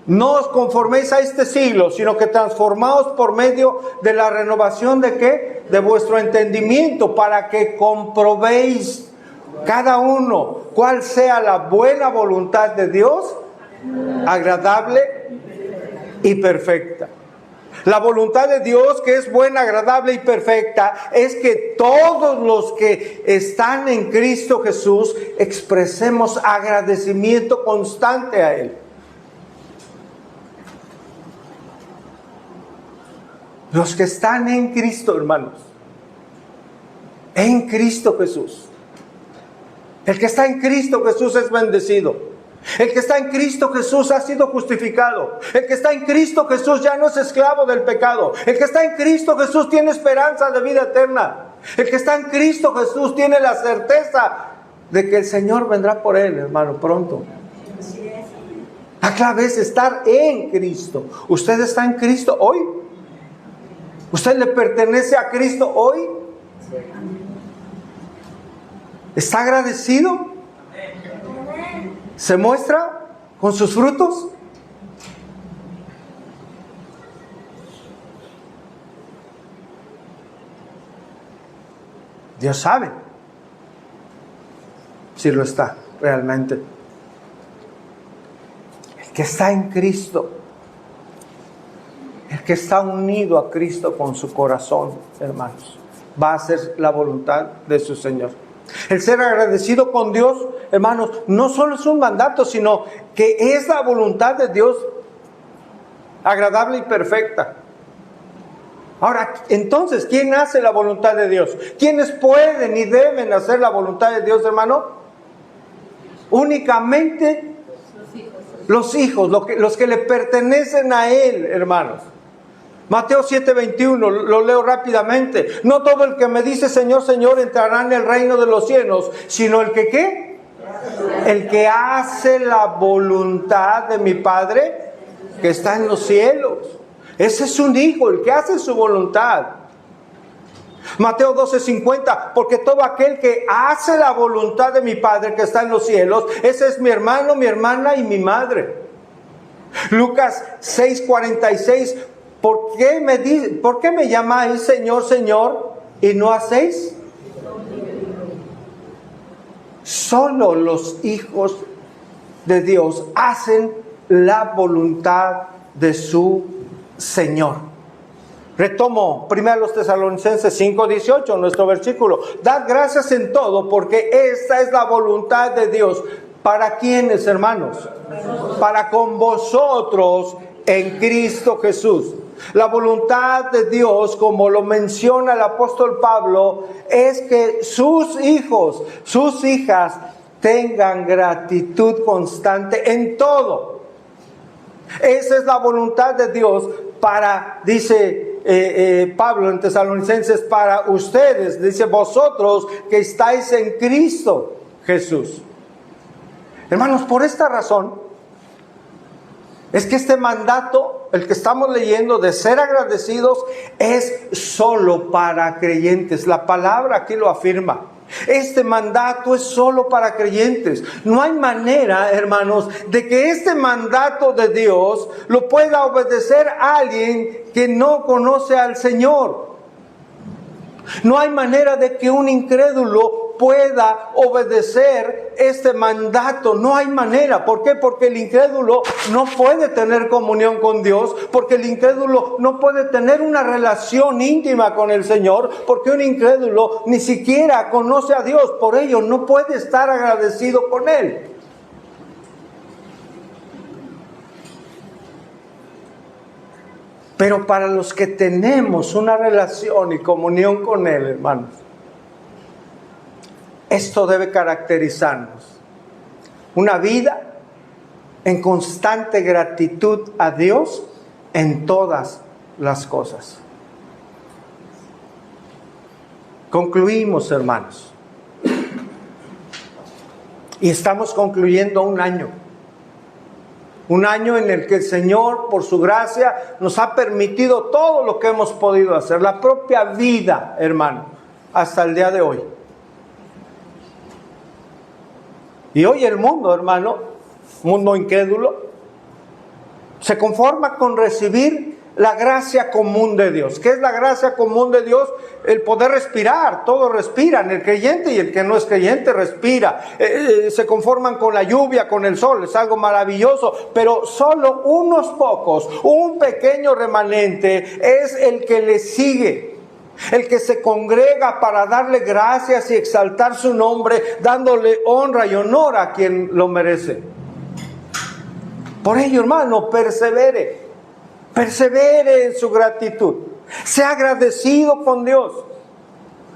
A: No os conforméis a este siglo, sino que transformaos por medio de la renovación ¿de qué? De vuestro entendimiento, para que comprobéis cada uno cuál sea la buena voluntad de Dios, agradable y perfecta. La voluntad de Dios, que es buena, agradable y perfecta, es que todos los que están en Cristo Jesús expresemos agradecimiento constante a Él. Los que están en Cristo, hermanos, en Cristo Jesús. El que está en Cristo Jesús es bendecido. El que está en Cristo Jesús ha sido justificado. El que está en Cristo Jesús ya no es esclavo del pecado. El que está en Cristo Jesús tiene esperanza de vida eterna. El que está en Cristo Jesús tiene la certeza de que el Señor vendrá por él, hermano, pronto. La clave es estar en Cristo. ¿Usted está en Cristo hoy? ¿Usted le pertenece a Cristo hoy? ¿Está agradecido? ¿Se muestra con sus frutos? Dios sabe si lo está realmente. El que está en Cristo, el que está unido a Cristo con su corazón, hermanos, va a hacer la voluntad de su Señor. El ser agradecido con Dios, hermanos, no solo es un mandato, sino que es la voluntad de Dios agradable y perfecta. Ahora, entonces, ¿quién hace la voluntad de Dios? ¿Quiénes pueden y deben hacer la voluntad de Dios, hermano? Únicamente los hijos, los que le pertenecen a Él, hermanos. Mateo 7:21, lo leo rápidamente. No todo el que me dice Señor, Señor entrará en el reino de los cielos, sino el que ¿qué? El que hace la voluntad de mi Padre que está en los cielos. Ese es un hijo, el que hace su voluntad. Mateo 12:50, porque todo aquel que hace la voluntad de mi Padre que está en los cielos, ese es mi hermano, mi hermana y mi madre. Lucas 6:46, ¿por qué me llamáis Señor, Señor y no hacéis? Solo los hijos de Dios hacen la voluntad de su Señor. Retomo 1 Tesalonicenses 5:18, nuestro versículo. Dad gracias en todo, porque esta es la voluntad de Dios. ¿Para quiénes, hermanos? Para con vosotros en Cristo Jesús. La voluntad de Dios, como lo menciona el apóstol Pablo, es que sus hijos, sus hijas, tengan gratitud constante en todo. Esa es la voluntad de Dios para, dice Pablo en Tesalonicenses, para ustedes, dice vosotros que estáis en Cristo Jesús. Hermanos, por esta razón, es que este mandato, el que estamos leyendo de ser agradecidos, es solo para creyentes. La palabra aquí lo afirma. Este mandato es solo para creyentes. No hay manera, hermanos, de que este mandato de Dios lo pueda obedecer alguien que no conoce al Señor. No hay manera de que un incrédulo pueda obedecer este mandato. No hay manera. ¿Por qué? Porque el incrédulo no puede tener comunión con Dios. Porque el incrédulo no puede tener una relación íntima con el Señor. Porque un incrédulo ni siquiera conoce a Dios. Por ello no puede estar agradecido con Él. Pero para los que tenemos una relación y comunión con Él, hermanos, esto debe caracterizarnos. Una vida en constante gratitud a Dios en todas las cosas. Concluimos, hermanos. Y estamos concluyendo un año. Un año en el que el Señor, por su gracia, nos ha permitido todo lo que hemos podido hacer. La propia vida, hermano, hasta el día de hoy. Y hoy el mundo, hermano, mundo incrédulo, Se conforma con recibir la gracia común de Dios. ¿Qué es la gracia común de Dios? El poder respirar. Todos respiran, el creyente y el que no es creyente respira. Se conforman con la lluvia, con el sol, es algo maravilloso, pero solo unos pocos, un pequeño remanente es el que le sigue, el que se congrega para darle gracias y exaltar su nombre, dándole honra y honor a quien lo merece. Por ello, hermano, persevere en su gratitud. Sea agradecido con Dios.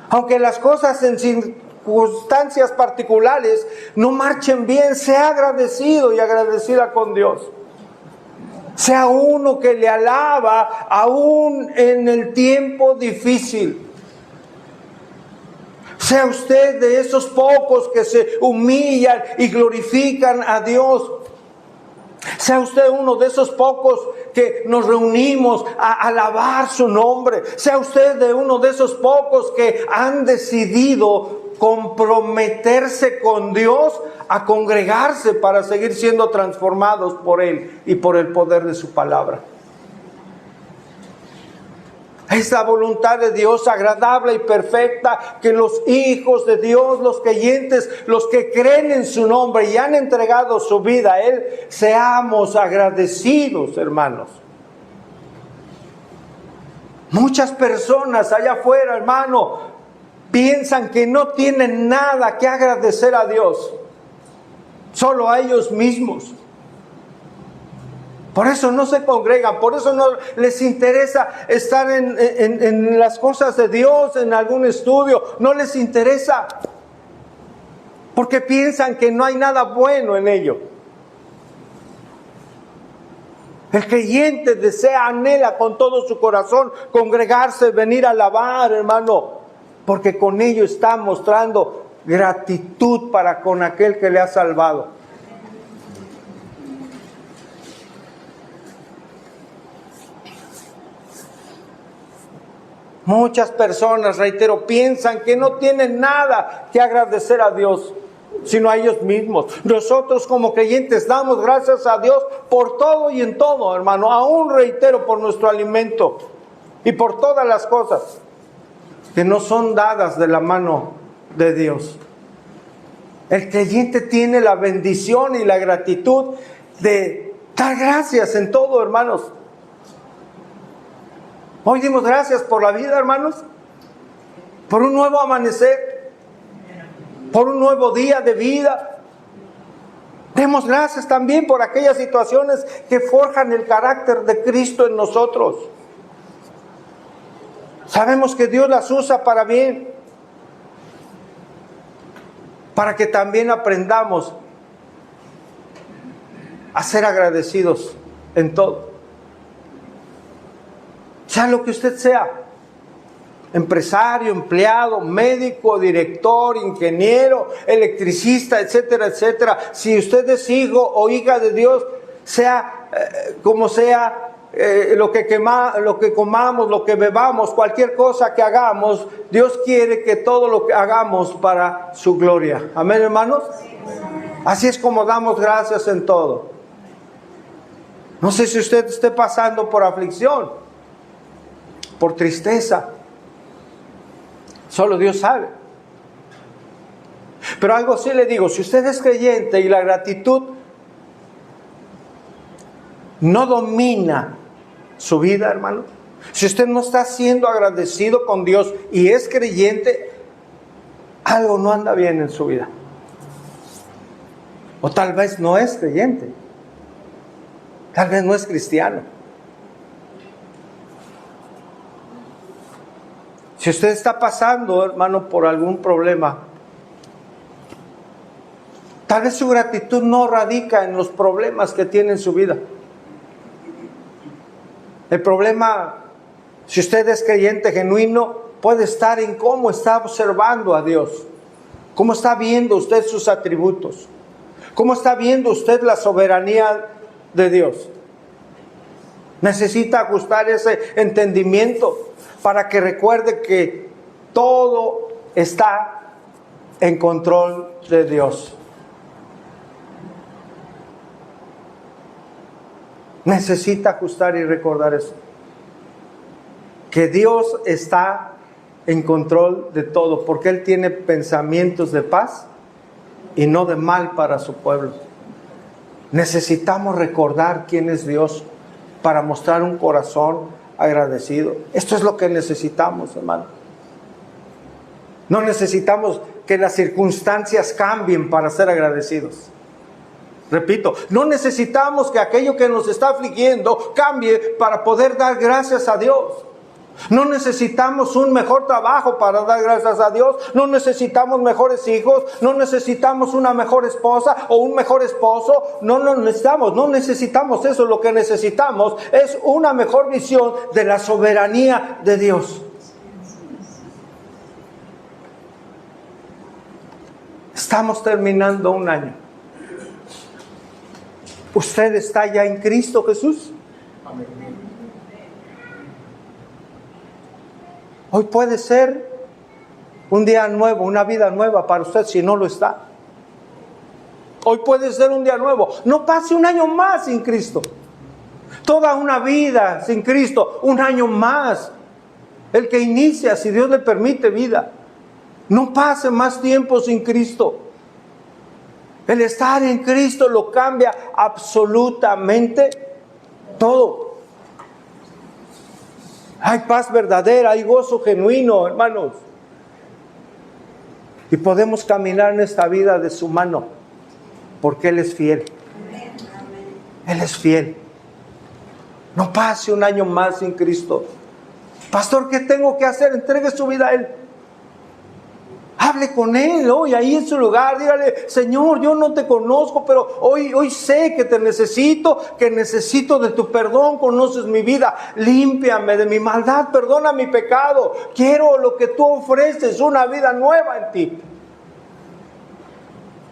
A: Aunque las cosas en circunstancias particulares no marchen bien, sea agradecido y agradecida con Dios. Sea uno que le alaba aún en el tiempo difícil. Sea usted de esos pocos que se humillan y glorifican a Dios. Sea usted uno de esos pocos que nos reunimos a alabar su nombre. Sea usted de uno de esos pocos que han decidido comprometerse con Dios a congregarse para seguir siendo transformados por Él y por el poder de su palabra. Es la voluntad de Dios agradable y perfecta que los hijos de Dios, los creyentes, los que creen en su nombre y han entregado su vida a Él, seamos agradecidos, hermanos. Muchas personas allá afuera, hermano, piensan que no tienen nada que agradecer a Dios, solo a ellos mismos. Por eso no se congregan, por eso no les interesa estar en las cosas de Dios, en algún estudio, no les interesa, porque piensan que no hay nada bueno en ello. El creyente desea, anhela con todo su corazón congregarse, venir a alabar, hermano, porque con ello está mostrando gratitud para con aquel que le ha salvado. Muchas personas, reitero, piensan que no tienen nada que agradecer a Dios, sino a ellos mismos. Nosotros como creyentes damos gracias a Dios por todo y en todo, hermano. Aún reitero, por nuestro alimento y por todas las cosas que no son dadas de la mano de Dios. El creyente tiene la bendición y la gratitud de dar gracias en todo, hermanos. Hoy dimos gracias por la vida, hermanos, por un nuevo amanecer, por un nuevo día de vida. Demos gracias también por aquellas situaciones que forjan el carácter de Cristo en nosotros. Sabemos que Dios las usa para bien, para que también aprendamos a ser agradecidos en todo. Sea lo que usted sea, empresario, empleado, médico, director, ingeniero, electricista, etcétera, etcétera. Si usted es hijo o hija de Dios, sea como sea, lo que comamos, lo que bebamos, cualquier cosa que hagamos, Dios quiere que todo lo que hagamos para su gloria. Amén, hermanos. Así es como damos gracias en todo. No sé si usted esté pasando por aflicción, por tristeza, solo Dios sabe. Pero algo sí le digo, si usted es creyente y la gratitud no domina su vida, hermano, si usted no está siendo agradecido con Dios y es creyente, algo no anda bien en su vida. O tal vez no es creyente, tal vez no es cristiano. Si usted está pasando, hermano, por algún problema, tal vez su gratitud no radica en los problemas que tiene en su vida. El problema, si usted es creyente genuino, puede estar en cómo está observando a Dios, cómo está viendo usted sus atributos, cómo está viendo usted la soberanía de Dios. Necesita ajustar ese entendimiento para que recuerde que todo está en control de Dios. necesita ajustar y recordar eso. Que Dios está en control de todo, porque Él tiene pensamientos de paz y no de mal para su pueblo. Necesitamos recordar quién es Dios para mostrar un corazón agradecido. Esto es lo que necesitamos, hermano. No necesitamos que las circunstancias cambien para ser agradecidos. Repito, no necesitamos que aquello que nos está afligiendo cambie para poder dar gracias a Dios. No necesitamos un mejor trabajo para dar gracias a Dios. No necesitamos mejores hijos. No necesitamos una mejor esposa o un mejor esposo. No necesitamos eso. Lo que necesitamos es una mejor visión de la soberanía de Dios. Estamos terminando un año. ¿Usted está ya en Cristo Jesús? Hoy puede ser un día nuevo, una vida nueva para usted si no lo está. Hoy puede ser un día nuevo. No pase un año más sin Cristo. Toda una vida sin Cristo, un año más. El que inicia, si Dios le permite, vida. No pase más tiempo sin Cristo. El estar en Cristo lo cambia absolutamente todo. Hay paz verdadera, hay gozo genuino, hermanos. Y podemos caminar en esta vida de su mano, porque Él es fiel. Él es fiel. No pase un año más sin Cristo. Pastor, ¿qué tengo que hacer? Entregue su vida a Él. Hable con Él hoy, ahí en su lugar. Dígale: Señor, yo no te conozco, pero hoy sé que te necesito, que necesito de tu perdón. Conoces mi vida. Límpiame de mi maldad, perdona mi pecado. Quiero lo que tú ofreces, una vida nueva en ti.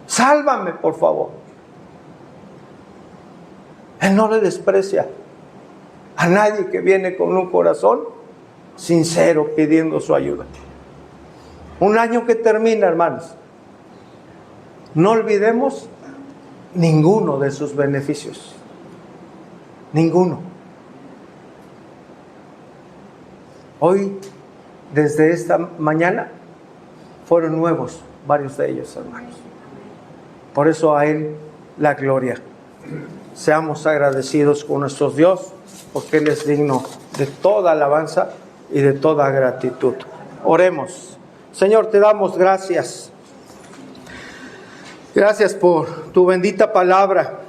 A: Sálvame, por favor. Él no le desprecia a nadie que viene con un corazón sincero pidiendo su ayuda. Un año que termina, hermanos. No olvidemos ninguno de sus beneficios. Ninguno. Hoy, desde esta mañana, fueron nuevos varios de ellos, hermanos. Por eso a Él la gloria. Seamos agradecidos con nuestro Dios, porque Él es digno de toda alabanza y de toda gratitud. Oremos. Señor, te damos gracias. Gracias por tu bendita palabra.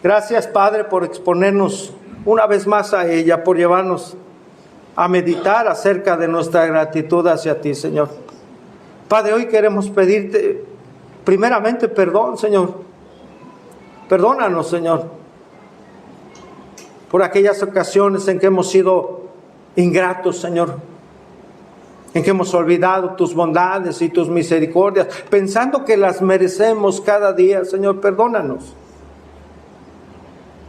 A: Gracias, Padre, por exponernos una vez más a ella, por llevarnos a meditar acerca de nuestra gratitud hacia ti, Señor. Padre, hoy queremos pedirte primeramente perdón, Señor. Perdónanos, Señor, por aquellas ocasiones en que hemos sido ingratos, Señor, en que hemos olvidado tus bondades y tus misericordias, pensando que las merecemos cada día. Señor, perdónanos.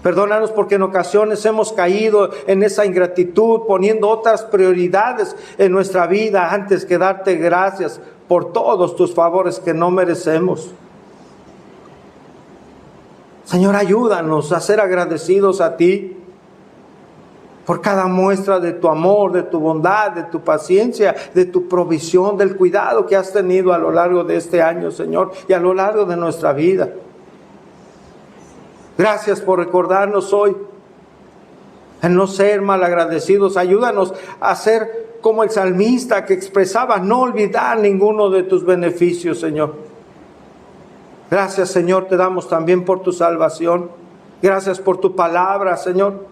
A: Perdónanos porque en ocasiones hemos caído en esa ingratitud, poniendo otras prioridades en nuestra vida antes que darte gracias por todos tus favores que no merecemos. Señor, ayúdanos a ser agradecidos a ti por cada muestra de tu amor, de tu bondad, de tu paciencia, de tu provisión, del cuidado que has tenido a lo largo de este año, Señor, y a lo largo de nuestra vida. Gracias por recordarnos hoy en no ser malagradecidos. Ayúdanos a ser como el salmista que expresaba no olvidar ninguno de tus beneficios, Señor. Gracias, Señor, te damos también por tu salvación. Gracias por tu palabra, Señor.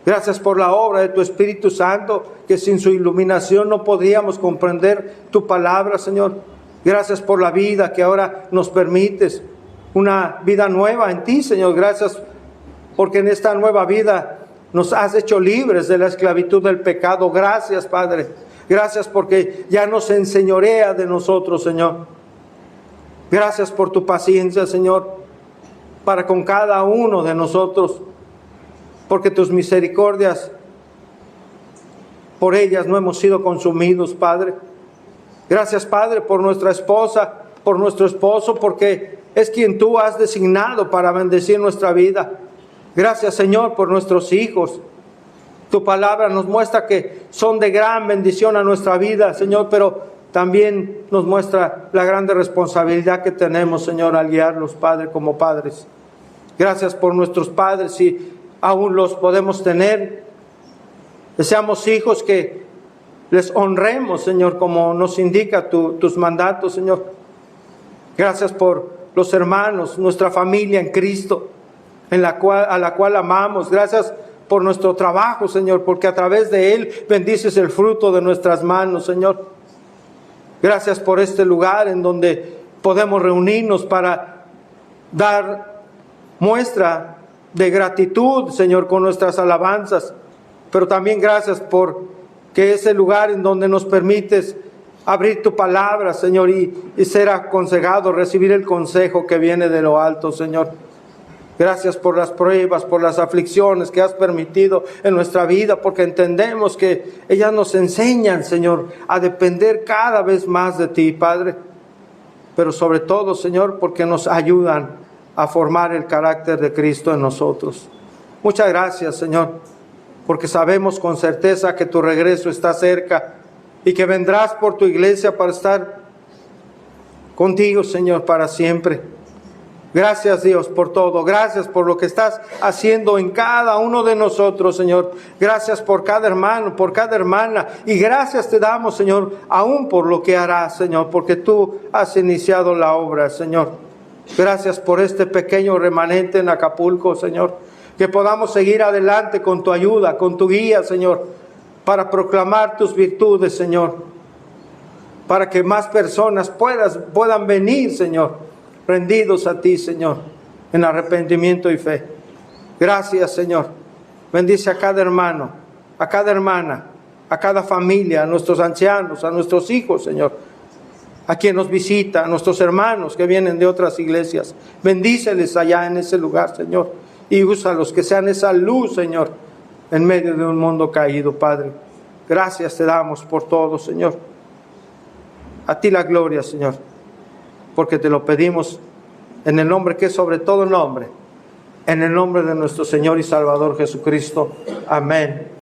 A: Gracias por la obra de tu Espíritu Santo, que sin su iluminación no podríamos comprender tu palabra, Señor. Gracias por la vida que ahora nos permites, una vida nueva en ti, Señor. Gracias porque en esta nueva vida nos has hecho libres de la esclavitud del pecado. Gracias, Padre. Gracias porque ya no se enseñorea de nosotros, Señor. Gracias por tu paciencia, Señor, para con cada uno de nosotros. Porque tus misericordias, por ellas no hemos sido consumidos, Padre. Gracias, Padre, por nuestra esposa, por nuestro esposo, porque es quien tú has designado para bendecir nuestra vida. Gracias, Señor, por nuestros hijos. Tu palabra nos muestra que son de gran bendición a nuestra vida, Señor, pero también nos muestra la grande responsabilidad que tenemos, Señor, al guiarlos, Padre, como padres. Gracias por nuestros padres, si aún los podemos tener. Deseamos hijos que les honremos, Señor, como nos indica tus mandatos, Señor. Gracias por los hermanos, nuestra familia en Cristo, a la cual amamos. Gracias por nuestro trabajo, Señor, porque a través de él bendices el fruto de nuestras manos, Señor. Gracias por este lugar en donde podemos reunirnos para dar muestra de gratitud, Señor, con nuestras alabanzas. Pero también gracias por que ese lugar en donde nos permites abrir tu palabra, Señor, y ser aconsejado, recibir el consejo que viene de lo alto, Señor. Gracias por las pruebas, por las aflicciones que has permitido en nuestra vida, porque entendemos que ellas nos enseñan, Señor, a depender cada vez más de ti, Padre. Pero sobre todo, Señor, porque nos ayudan a formar el carácter de Cristo en nosotros. Muchas gracias, Señor, porque sabemos con certeza que tu regreso está cerca y que vendrás por tu iglesia para estar contigo, Señor, para siempre. Gracias, Dios, por todo. Gracias por lo que estás haciendo en cada uno de nosotros, Señor. Gracias por cada hermano, por cada hermana. Y gracias te damos, Señor, aún por lo que harás, Señor, porque tú has iniciado la obra, Señor. Gracias por este pequeño remanente en Acapulco, Señor. Que podamos seguir adelante con tu ayuda, con tu guía, Señor, para proclamar tus virtudes, Señor. Para que más personas puedan venir, Señor, rendidos a ti, Señor, en arrepentimiento y fe. Gracias, Señor. Bendice a cada hermano, a cada hermana, a cada familia, a nuestros ancianos, a nuestros hijos, Señor, a quien nos visita, a nuestros hermanos que vienen de otras iglesias. Bendíceles allá en ese lugar, Señor, y úsalos, que sean esa luz, Señor, en medio de un mundo caído, Padre. Gracias te damos por todo, Señor. A ti la gloria, Señor, porque te lo pedimos en el nombre que es sobre todo nombre, en el nombre de nuestro Señor y Salvador Jesucristo. Amén.